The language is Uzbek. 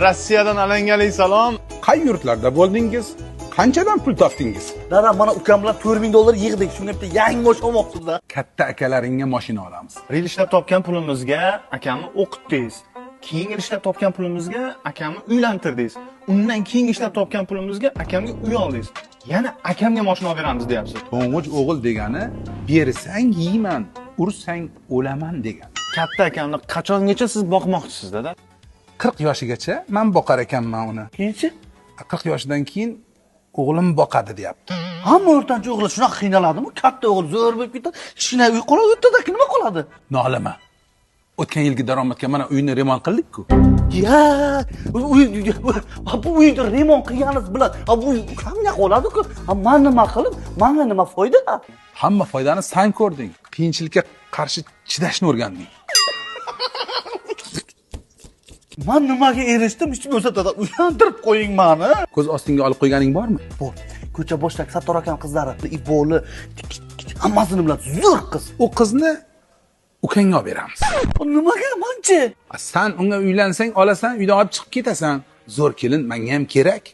Rossiyadan alangali salom. Qay yurtlarda bo'ldingiz? Qanchadan pul topdingiz? Dada, mana ukam bilan $4000 yig'dik. Shunga bitta yangi mashina olmoqchimiz. Katta akalaringga mashina olamiz. Ril ishlab topgan pulimizga akamni o'qitdingiz. Keyin ishlab topgan pulimizga akamni uylantirdingiz. Undan keyin ishlab topgan pulimizga akamga uy oldingiz. Yana akamga mashina olib beramiz deyapsiz. To'ng'ich o'g'il degani bersang yeyman, ursang o'laman degan. Katta akamni qachongacha siz boqmoqchisiz, dada? 40 yoshigacha men boqar ekanman uni. Keyinchi? 40 yoshidan keyin o'g'lim boqadi deyapti. Hamma o'rtancha o'g'il shunaqa qiynaladimi? Katta o'g'il zo'r bo'lib ketadi. Kichkina uy qoladi, o'rtadagi nima qoladi? Nolima. O'tgan yilgi daromadga mana uyni remont qildik-ku. Ya, bu uyni remont qilganingiz bilan, bu ukamga qoladi-ku. Men nima qilib, menga nima foyda? Hamma foydani sen ko'rding. Qiyinchilikka qarshi chidashni o'rganding. Men nimaga erishdim? Hech bo'lsa dada uylantirib qo'ying meni. Ko'z ostingga olib qo'yganing bormi? Bor. Ko'cha boshidagi Sattor akam qizlari, Iboli, hammasini bilan zo'r qiz. U qizni ukangga olib beramiz. Nimaga menchi? Sen unga uylansang, olasan, uydan olib chiqib ketasan. Zo'r kelin menga ham kerak.